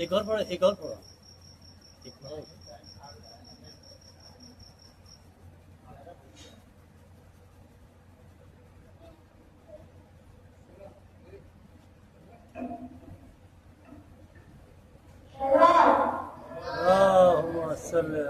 एक और पढ़ो, एक और पढ़ो, एक पढ़ो। अल्लाहुम्मा सल्ली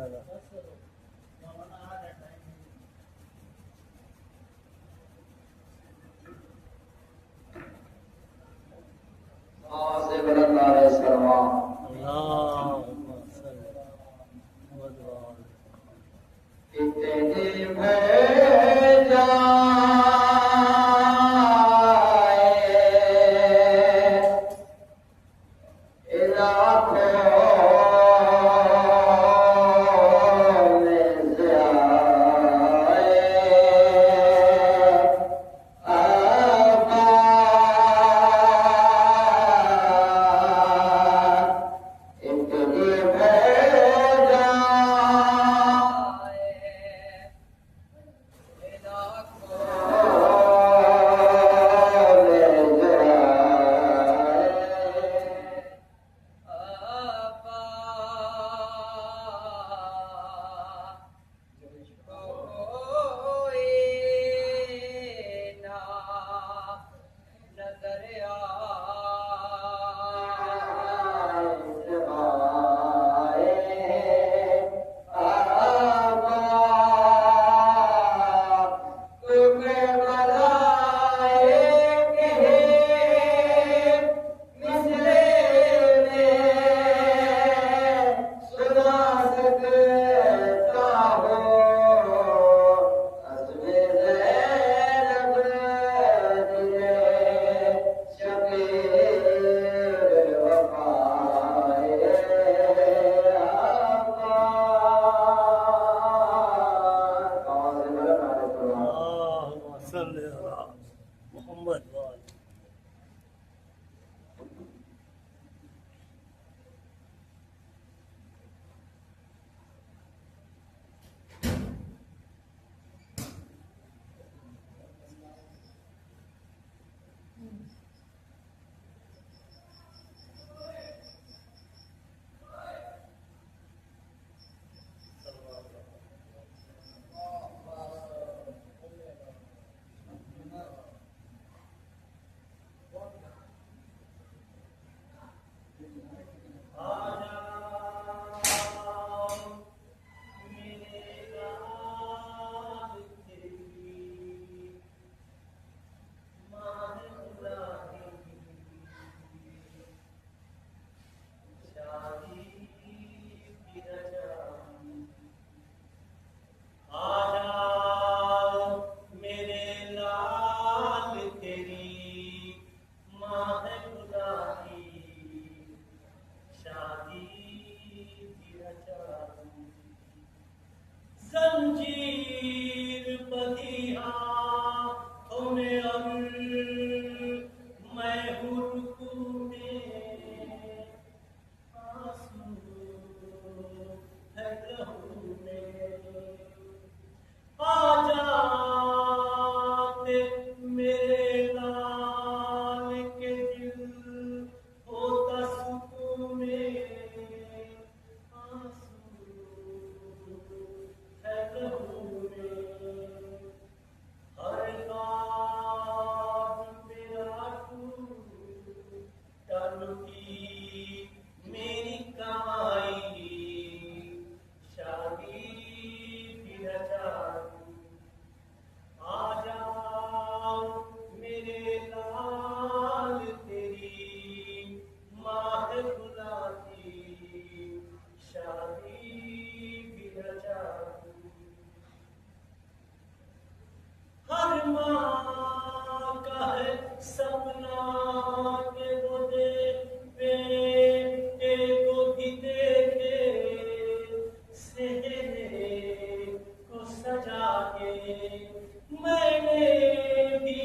अला के वो बेटे को भी देखे, सेहरे को सजा के मैंने भी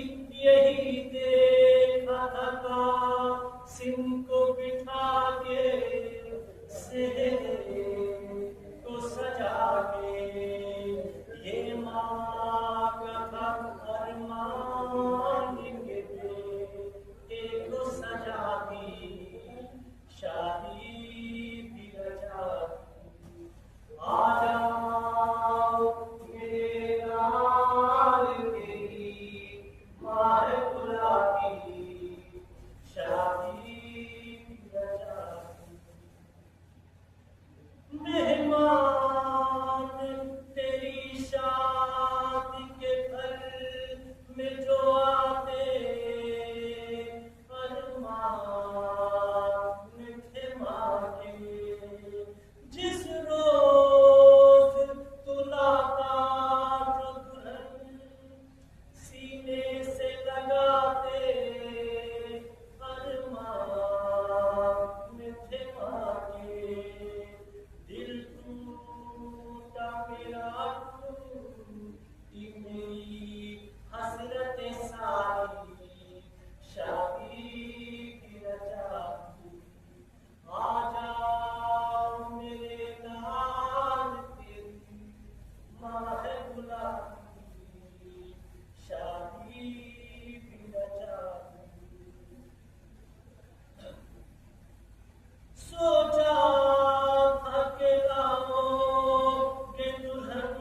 यही देखा था, सिम को बिठा के सेहरे को सजा के, ये माँ का था अरमान के बेटे को सजा दी, शादी भी रचा दी। आ जाओ मेरे लाल तेरी माँ है बुलाती, शादी भी रचा दी। मेहमान तेरी शादी के घर में जो आते, अरमान थे माँ के, जिस रोज तू लाता जो दुल्हन सीने से लगाते, अरमान थे माँ के, दिल टूटा मेरा टूटी मेरी हसरतें सारी, शादी की रचा दी। आ जाओ मेरे लाल तेरी माँ है बुलाती, शादी भी रचा दी। सोचा था कि लाओगे दुल्हन,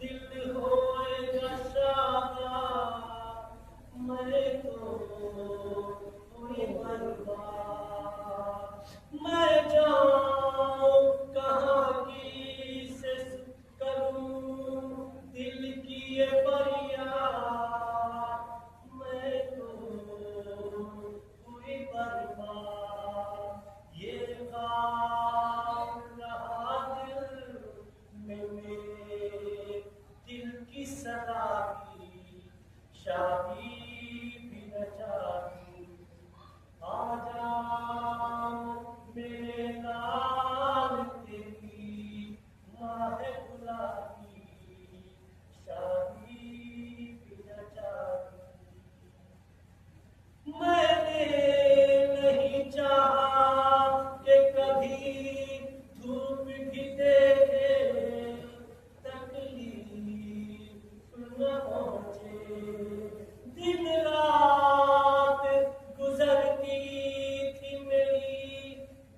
दिल होएगा शादा, मैं तो हुई बर्बाद। मैं जाऊं कहाँ की से करूं दिल की ये फरियाद, मैं तो हुई बर्बाद। ये ख्वाब रहा दिल में मेरे, दिल की सदा की, शादी भी रचा दी। आ जाओ मेरे लाल तेरी माँ है बुलाती, शादी भी रचा दी। मैंने नहीं चाहा कि कभी धूप भी देखे, तकलीफ न पहुँचे, दिन रात गुजरती थी मेरी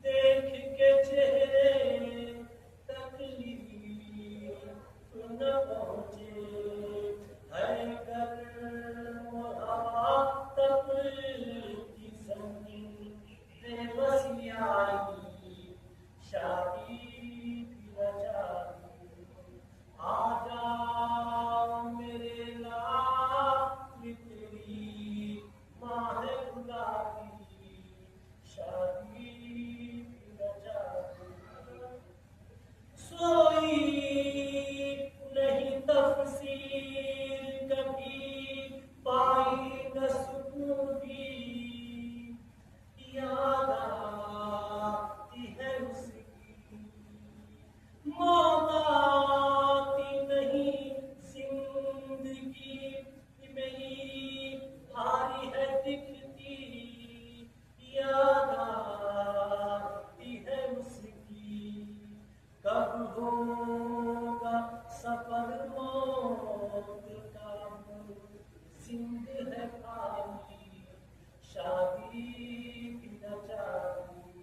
देख के चेहरे, तकलीफ न पहुँचे, है गर्म हवा तपती ज़मीन बेबसी आई, शादी भी रचा दी। आ जाओ मेरे लाल तेरी माँ है बुलाती, शादी भी रचा दी। सोई नहीं तफसीर कभी, पाई न सुकून भी, याद आती है उसकी, मौत आती नहीं जिंदगी मेरी, भारी है दिखती, याद आती है उसकी। कब होगा सफर मौत का, जिंद है खाली, शादी भी रचा दी।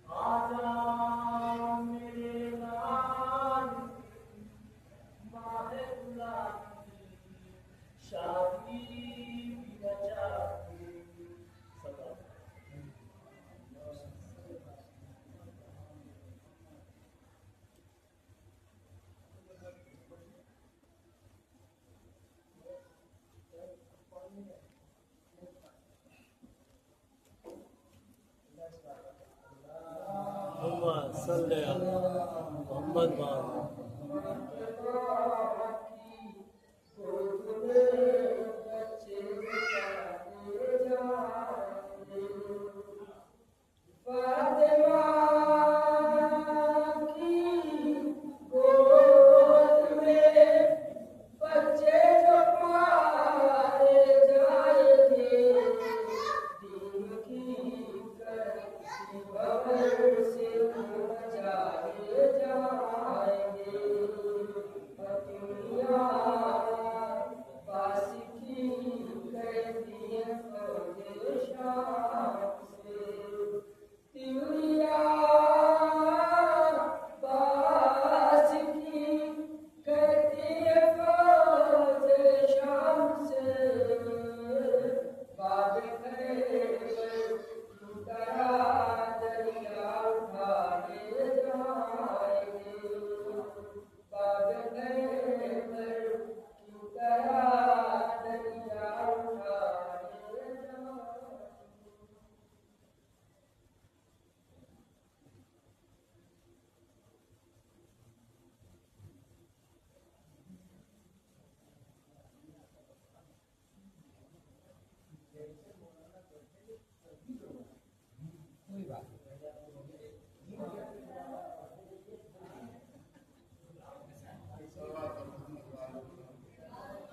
आ जाओ मेरे लाल माँ है बुलाती, शादी भी रचा दी। सदा मोहम्मद सल्लल्लाहु अलैहि वसल्लम।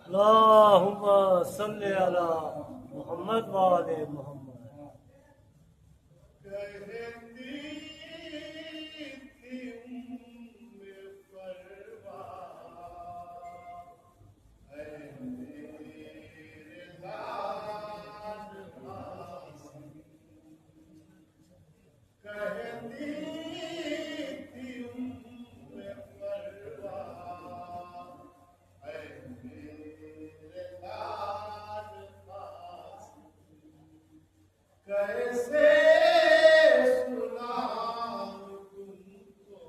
अल्लाहुम्मा सल्ली अला मोहम्मद व आले मोहम्मद। कैसे सुनाऊं तुमको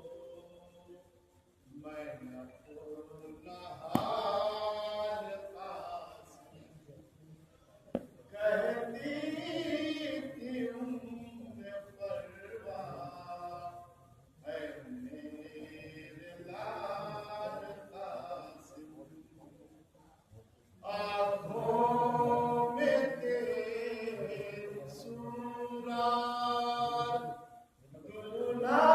मैं अपना हाल पास कहती थी उम्मे परवाह है मेरे लाल कासिम आँखों में तेरे सूरत दूल्हा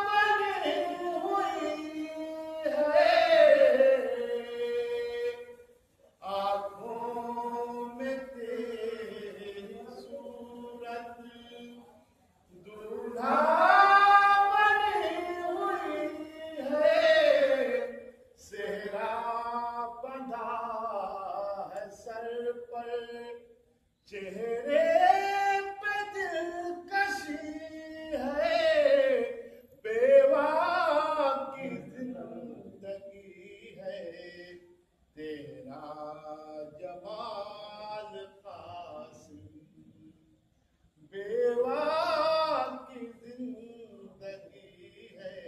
बनी हुई है आँखों में तेरी सूरत दूल्हा बनी हुई है सेहरा बंधा है सर पर चेहरे पे दिलकशी है बेवा की जिंदगी है तेरा जमाल कासिम बेवा की जिंदगी है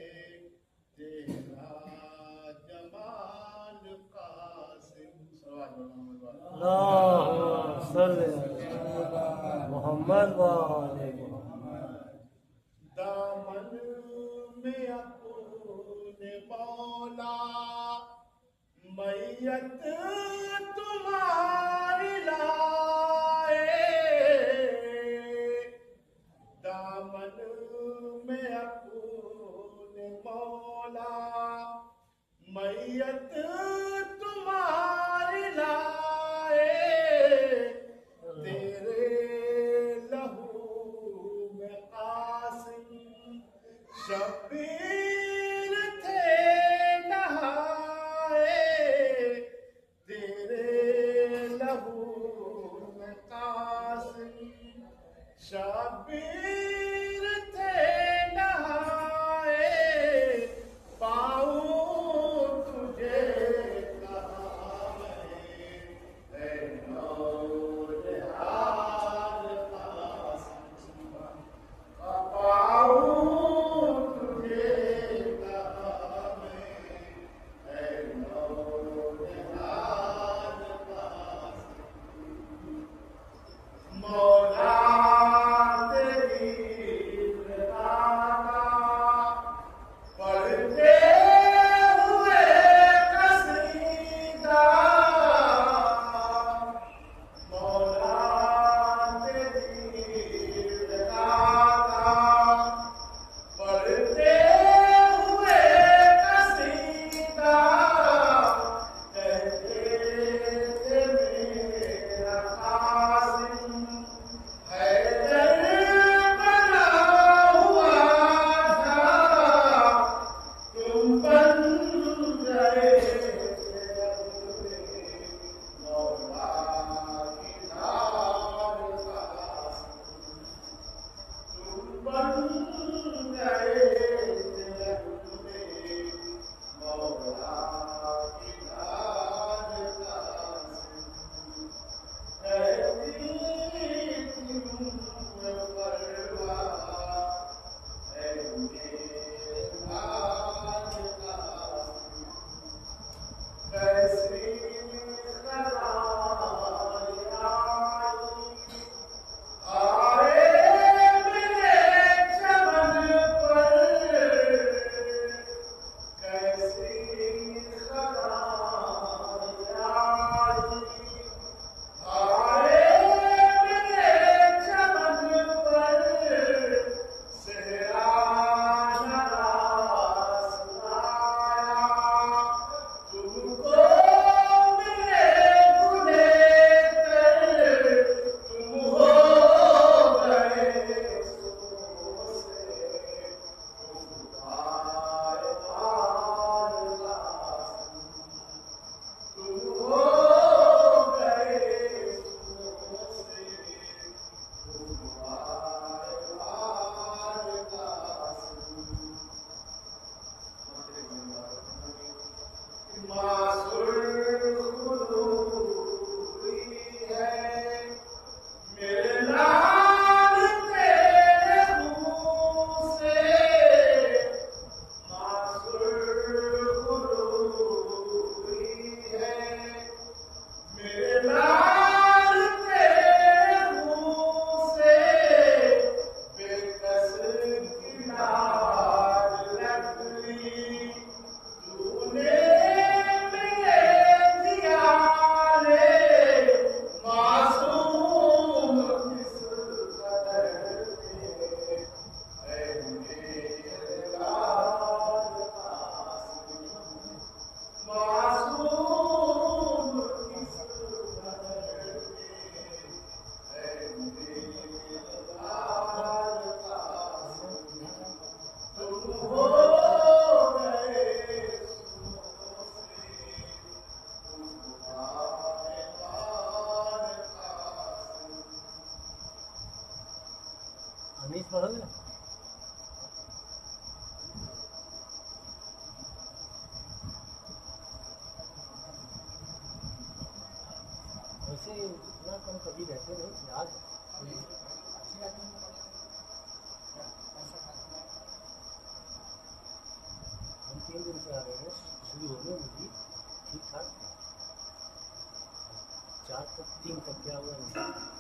तेरा जमाल कासिम। अल्लाहुम्मा सल्ली अला मोहम्मद व आले मोहम्मद। दामन में अपने मौला मैयत तुम्हारी लाए दामन में अपने मौला मैयत तुम्हारी लाए तेरे लहू में कासिम शबीर थे नहाए तेरे लहू में कासिम शबीर थे नहाए पाऊं तुझे कहाँ मैं नौनिहाल कासिम पाऊं तुझे कहाँ मैं नौनिहाल कासिम मौला तेरी हनीफ पढ़ोगे वैसे इतना कम कभी रहते नहीं आज हम 3 दिन से आ रहे हैं शुरू होने में भी ठीक ठाक 4 तक 3 तक क्या हुआ नहीं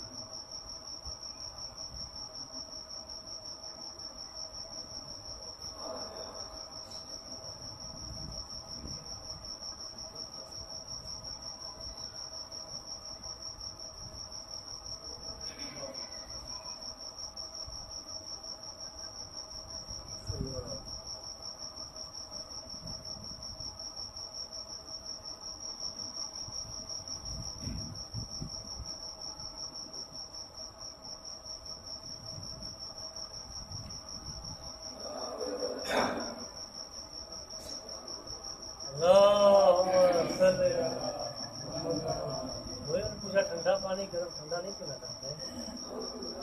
पूरा ठंडा पानी गर्म ठंडा नहीं पीना चाहते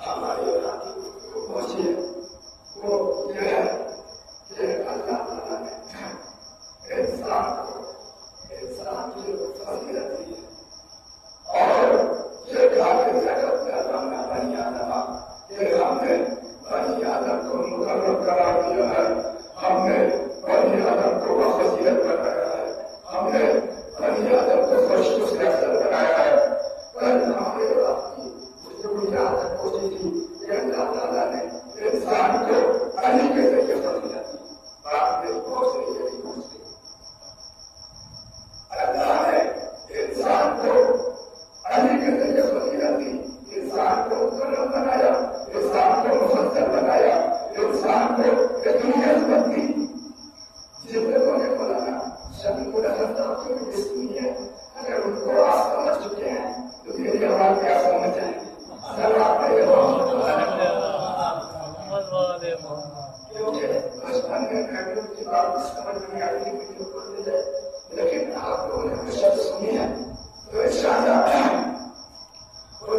हमारी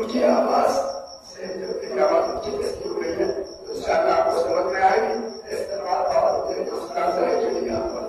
उनकी आवाज से जो एक आवाज उनकी कैसी हो गई है तो शायद आपको समझ में आएगी। इस तरह और उसका तरह के लिए आप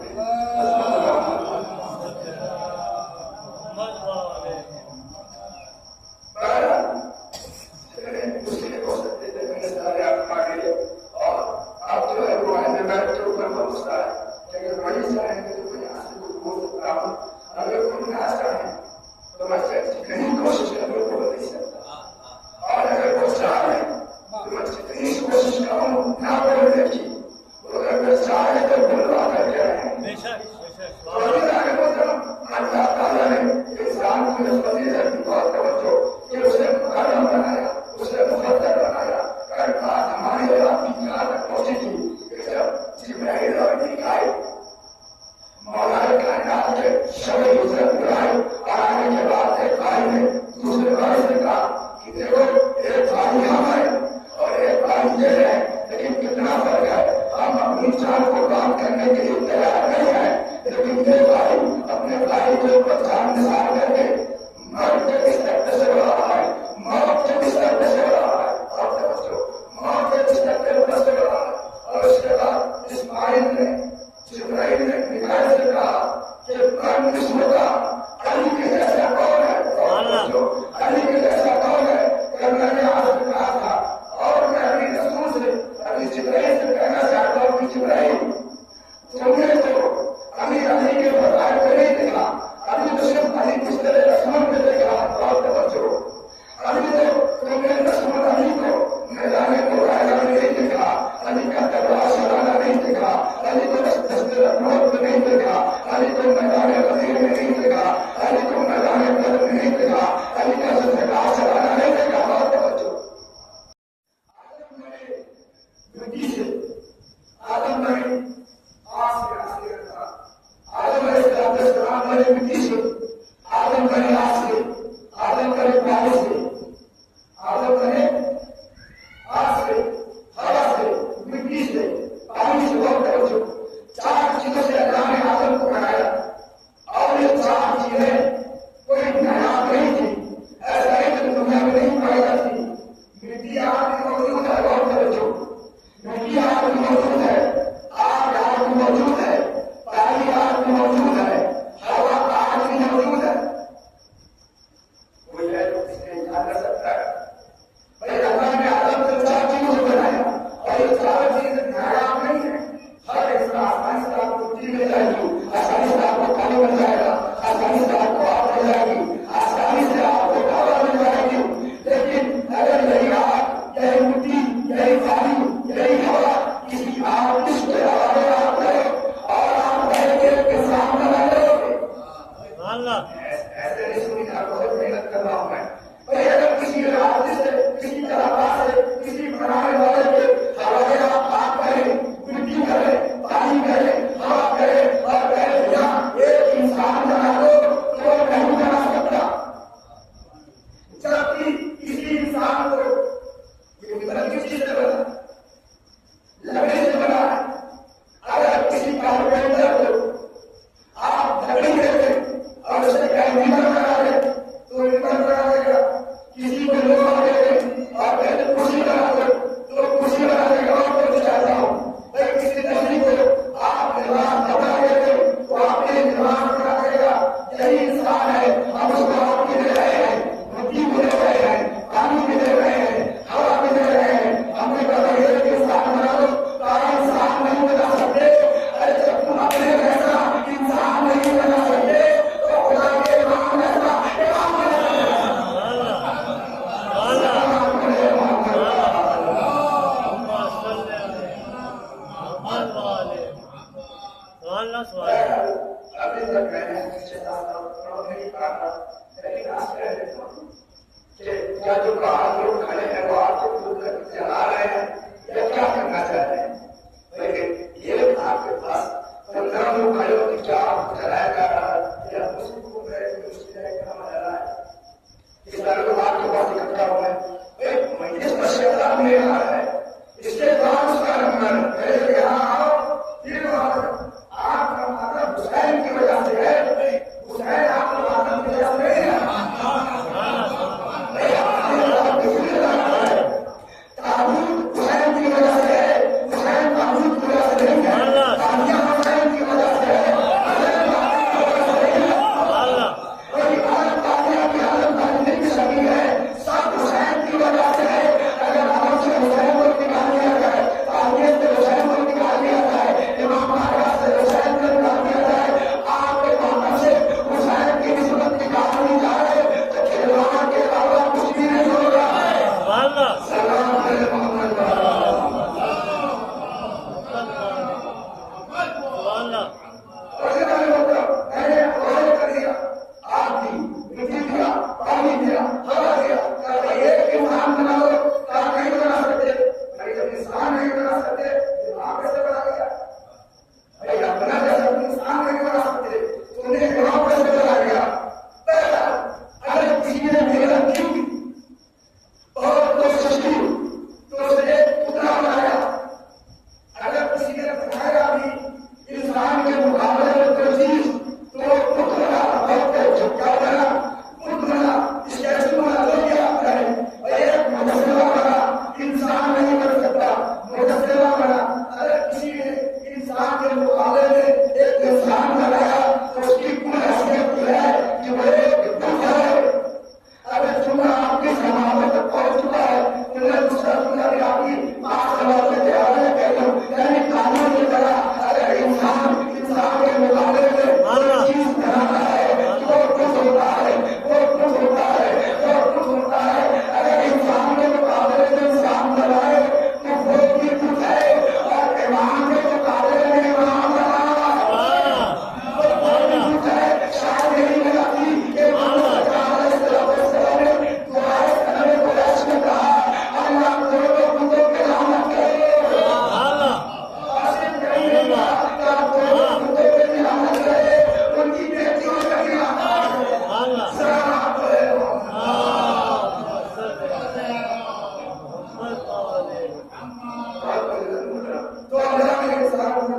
तो अल्लाह ने इंसान को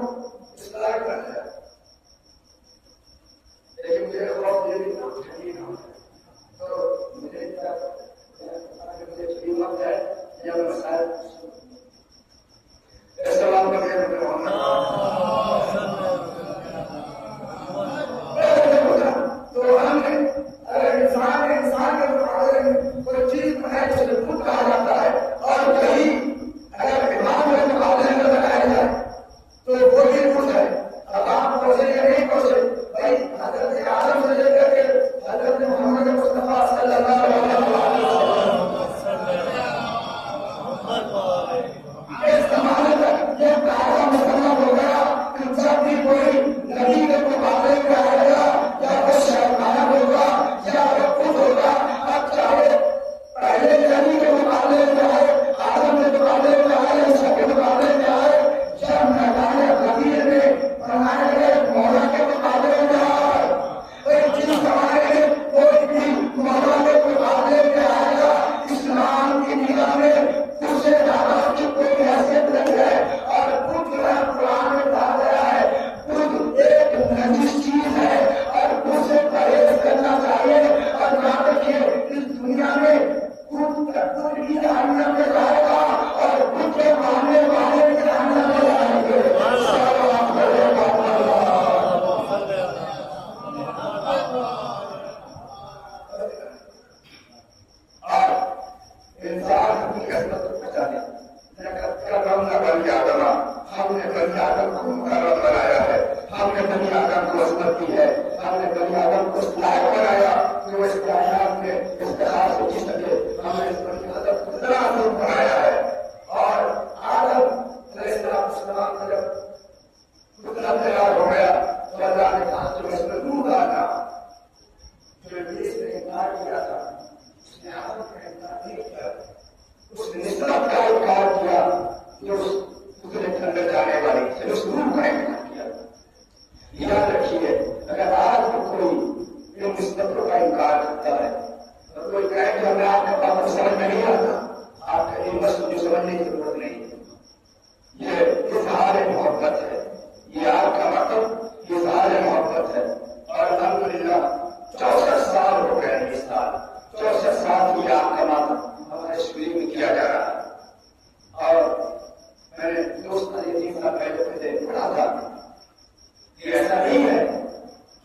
इस लायक बनाया, लेकिन मुझे खौफ ये भी था ठंडी ना हो, तो मुझे क्या मुझे छुरी मत है या मैं शायद सवाल कर तो हमने अगर इंसान के मुकाबले में कोई चीज बनाए जिसे खुद कहा जाता है, और कहीं अगर इमाम के मुकाबले में लगाया जाए तो वो भी खुश है। अब आप कोसे या नहीं कोसे, भाई हजरत आदम से लेकर के हजरत मोहम्मद मुस्तफा सल्लल्लाहु अलैहि वसल्लम इस जमाने तक ये कायदा मुसलमान हो गया कि जब भी कोई नबी के मुकाबले में आएगा या वो शैतान होगा या वो खुद होगा, अब चाहे पहले नबी के मुकाबले में आए, आदम के मुकाबले में आए, ईसा के मुकाबले में आए, या मैदान कबीर में बनाए गए मौला के मुकाबले में आए, जिस जमाने में कोई भी मौला के मुकाबले में आएगा, इस्लाम की निगाह में उससे ज्यादा की कोई हैसियत नहीं है। और खुद जो है कुरान में कहा गया है खुद एक नजीस चीज है और उसे परहेज करना चाहिए। और याद रखिए इस दुनिया में खुद की जहन्नम में जाएगा और खुद के मानने वाले भी जहन्नम में जाएंगे। इंसान हकीकत को पहचाने, बनी आदम, हमने बनी आदम को मुकर्रम बनाया है, हमने बनी आदम को असमत दी है, हमने बनी आदम को लायक बनाया कि वो इस कायनात में इफ्तिखार से जी सके, हमने इस बनी आदम को इतना अजीम बनाया है। और आदम अलैहिस्सलाम का जब पुतला तैयार हो गया तो अल्लाह ने कहा कि इसमें दूध डालना, जो इब्लीस ने इनकार किया था उसने आदम का इनकार नहीं किया, उसने निस्बत का इनकार किया जो उसके अंदर जाने वाली से उस रूह का इनकार किया। याद रखिए अगर आज भी कोई इन निस्बतों का इनकार करता है और कोई कहे कि हमें आपका बात समझ में नहीं आता, आप कहीं बस मुझे समझने की जरूरत नहीं है, ये इजहार मोहब्बत है, ये आपका मतलब इजहार मोहब्बत है। और अल्हम्दुलिल्लाह 64 साल हो गए, इस साल 64 साल की आपका मतलब हमारे शिविर में किया जा रहा है। और मैंने 2 साल या 3 साल पहले पढ़ा था कि ऐसा नहीं है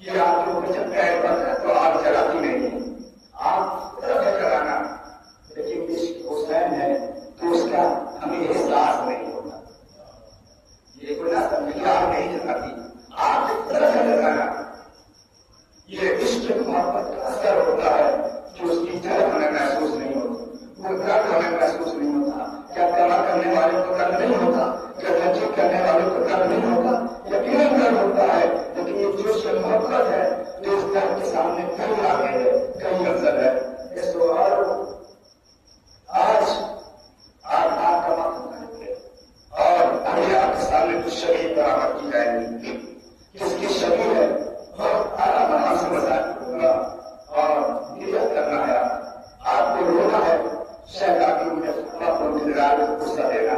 कि आप लोग जब पैर पर है तो आग जलाती नहीं है, आग जलाना, लेकिन इश्क हुसैन है तो उसका हमें एहसास नहीं होता। ये कोई ना समझिए आग नहीं जलाती, आग तरह जलाना, ये इश्क मोहब्बत का असर होता है कि उसकी जड़ हमें महसूस नहीं होती, वो दर्द हमें महसूस नहीं होता। क्या कला करने वाले को दर्द नहीं होता, क्या तजीब करने वाले को दर्द नहीं होता, यकीनन दर्द होता है, लेकिन ये जो मोहब्बत है जो इस दर्द के सामने कहीं आगे है, कहीं अफजल है। ये सवाल आज आप आपका माफ करेंगे और अभी आपके सामने कुछ शरीर बरामद की जाएगी, किसकी शरीर है बहुत आला बना समझा होगा और नियत करना है, आपको रोना है, शैतान की मुझे गुस्सा देना।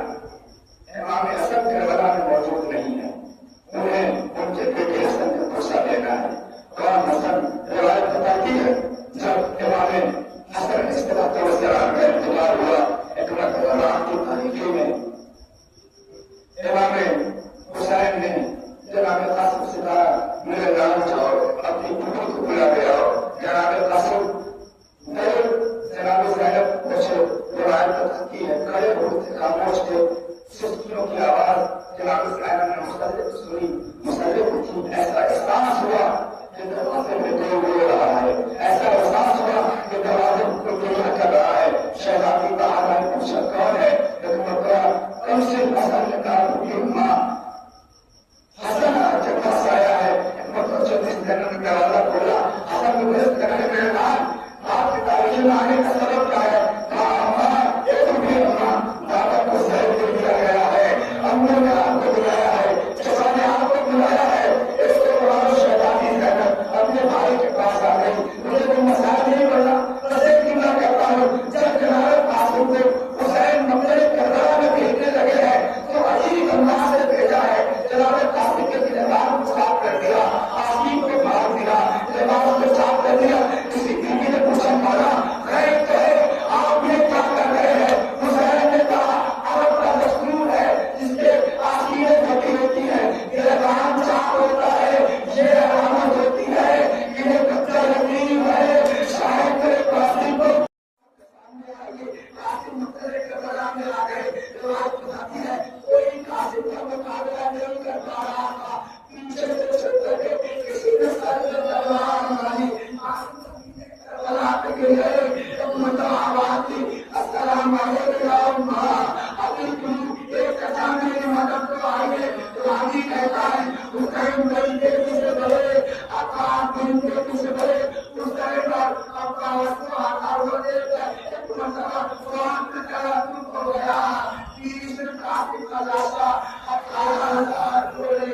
इमाम हसन करबला में मौजूद नहीं है, उन्हें उनके बेटे हसन को गुस्सा देना है। कौन हसन रिवायत बताती है जब इमाम हसन इस्तिलाम का इंतजार हुआ एक मरतबा की तारीखी में इमाम हुसैन ने जनाब कासिम से कहा मेरे नाम जाओ अपनी पुत्री को बुला के आओ। जनाब कासिम जनाब ज़ैनब कुछ रिवायत बताती है खड़े होते खामोश थे, सिस्कियों की आवाज जनाब ज़ैनब ने मुसल्ले को सुनी, मुसल्ले को थी, ऐसा एहसास हुआ कि दरवाजे में कोई रो रहा है, ऐसा एहसास हुआ कि दरवाजे को कोई कर रहा है। शहजादी बाहर आए, पूछा कौन है, लेकिन कम से हसन ने कहा माँ हसन जब पास आया है, मतलब जब इस घर में दरवाजा खोला हसन को व्यस्त करने में आपकी तारीख में आने का सबब क्या है? दादा को सहज दे दिया गया है, अम्मा ने आपको बुलाया है, चचा ने आपको बुलाया है, इसको चाहिए। कासिम मुख्तलिफ करबला में आ गए। रिवायत बताती है कोई कासिम का मुकाबला नहीं कर पा रहा था। पीछे से चलते थे, किसी ने सर पे तलवार मारी। कासिम करबला पे गिरे तो मतलब आवाज दी, अस्सलाम वालेकुम या उम्मा। अभी तुम एक अचानक मेरी मदद को आए। राजी कहता है हुसैन भाई के पीछे बढ़े, अब्बास बिन के पीछे बढ़े। हुसैन और अब्बास को आता हुआ देखकर एक मरतबा वक्त चला चुप हो गया। 30 काफिर का लाशा 18,000 घोड़े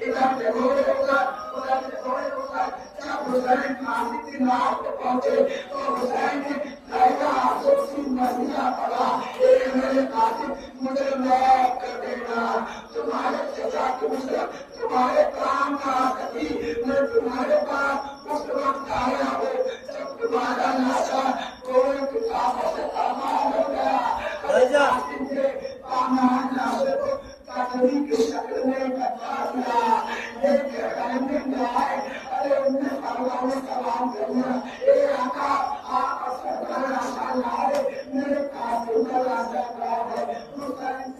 इधर से घोड़े उधर, उधर से घोड़े उधर। जब हुसैन काफिर की नाव पे पहुंचे तो हुसैन ने पहला सोची मसीहा पड़ा, ए मेरे काफिर मुझे माफ कर देना। तुम्हारे चचा की मुझे तुम्हारे काम का सकी, मैं तुम्हारे पास उस वक्त आया हूँ जब तुम्हारा लाशा घोड़े की काफों से पामाल हो गया। कासिम ने पामाल लाशे को कटोरी की शक्ल में इकट्ठा किया। लेके कहने जाए, अरे उन्हें भगवान ने सलाम करना, ए आका आप सरकार लाशा लाए, मेरे कासिम का लाशा क्या है। हुसैन ने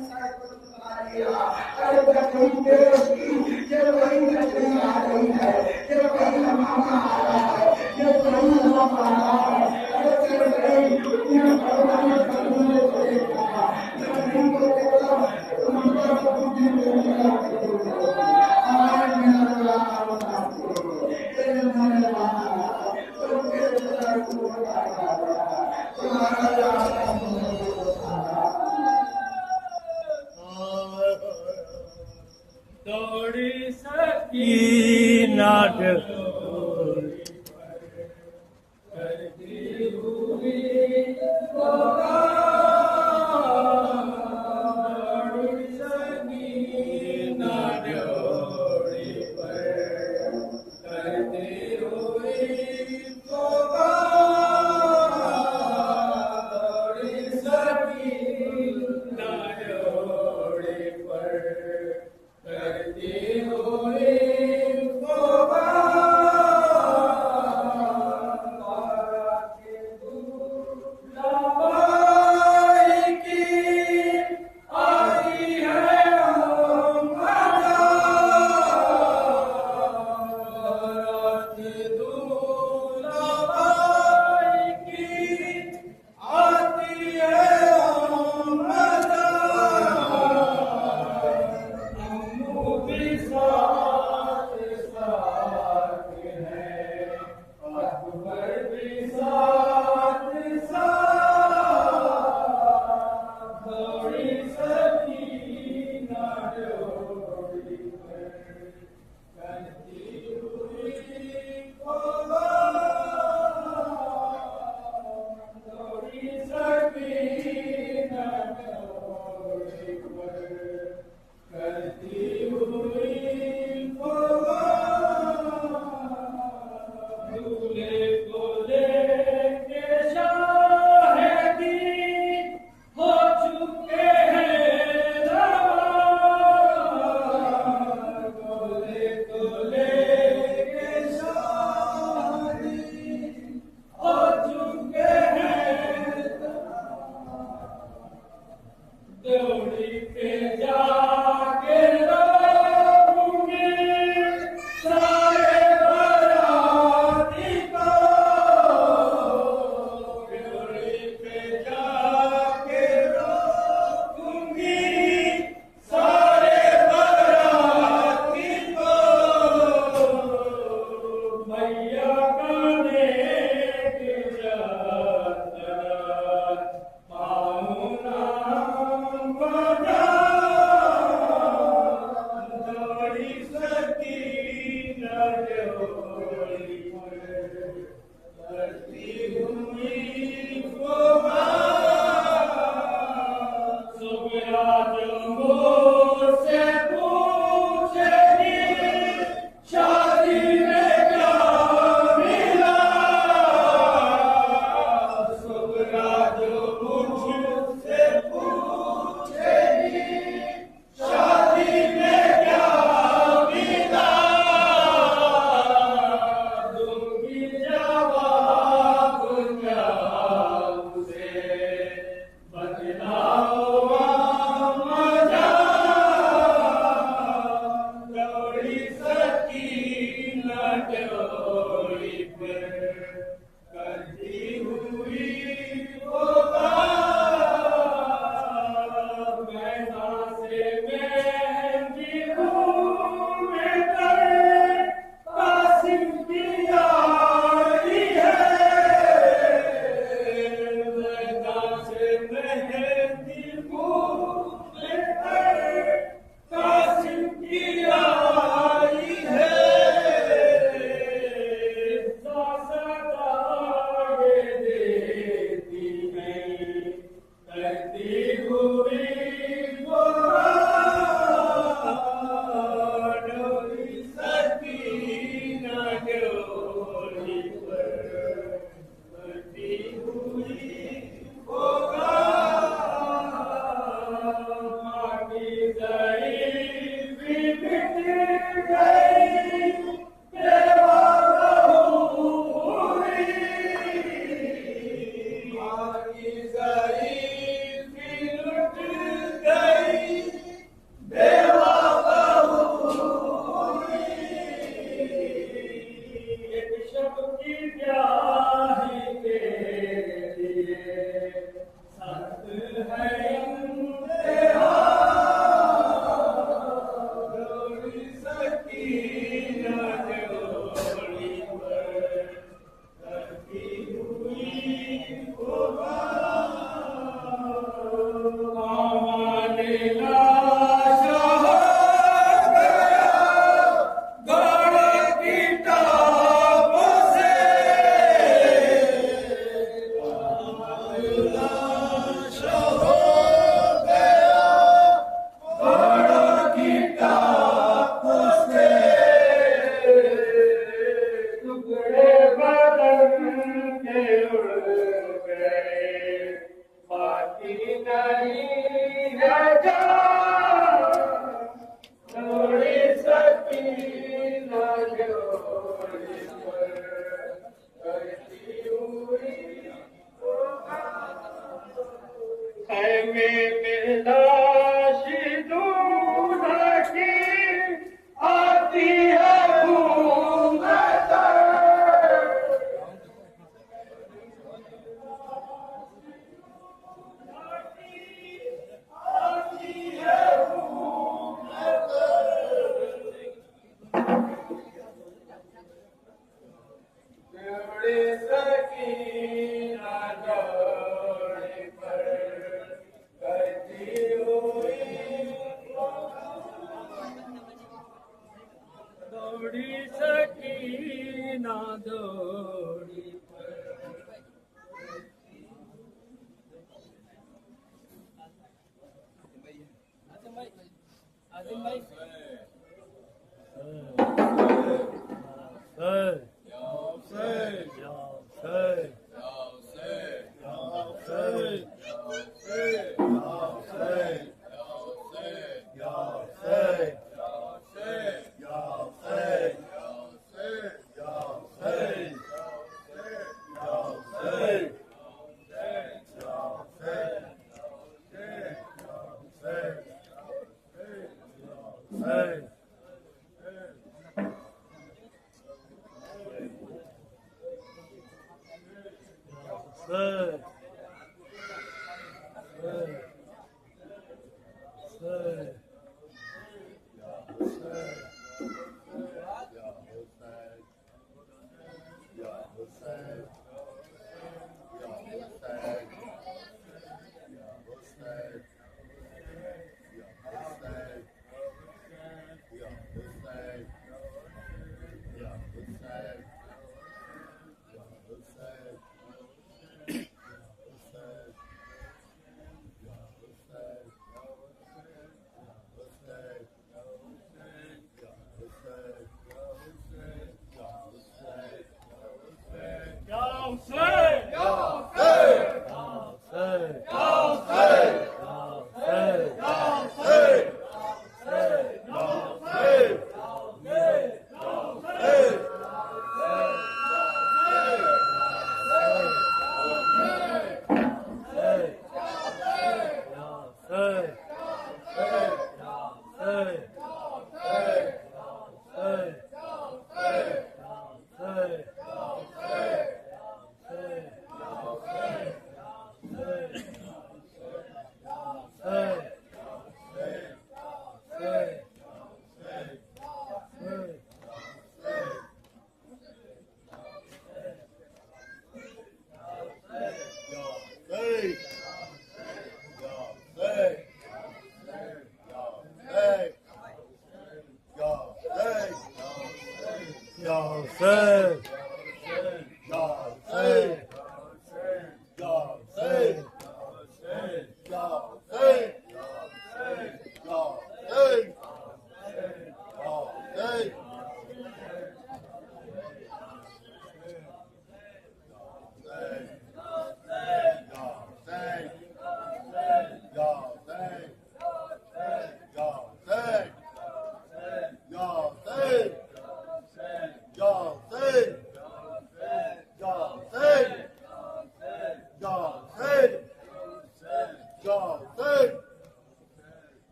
अरे कटोरी पेश की, ये वही कटोरी आ रही है, ये वही हमारा आ रहा है, ये वही हमारा आ रहा है। अरे चल गई दुनिया भगवान ने कटोरी को देखा, कटोरी को देखा तो मंदिर को बुद्धि में लगा के आज मेरा राम तेरे मन लगा तो तेरे सर को उठाया तुम्हारा राम दौड़ी सकी ना करती हुई दौड़ी सकी ना डोरी पर करती हुई दौड़ी सकी ना डोरी पर करती हुई Bye. हेलो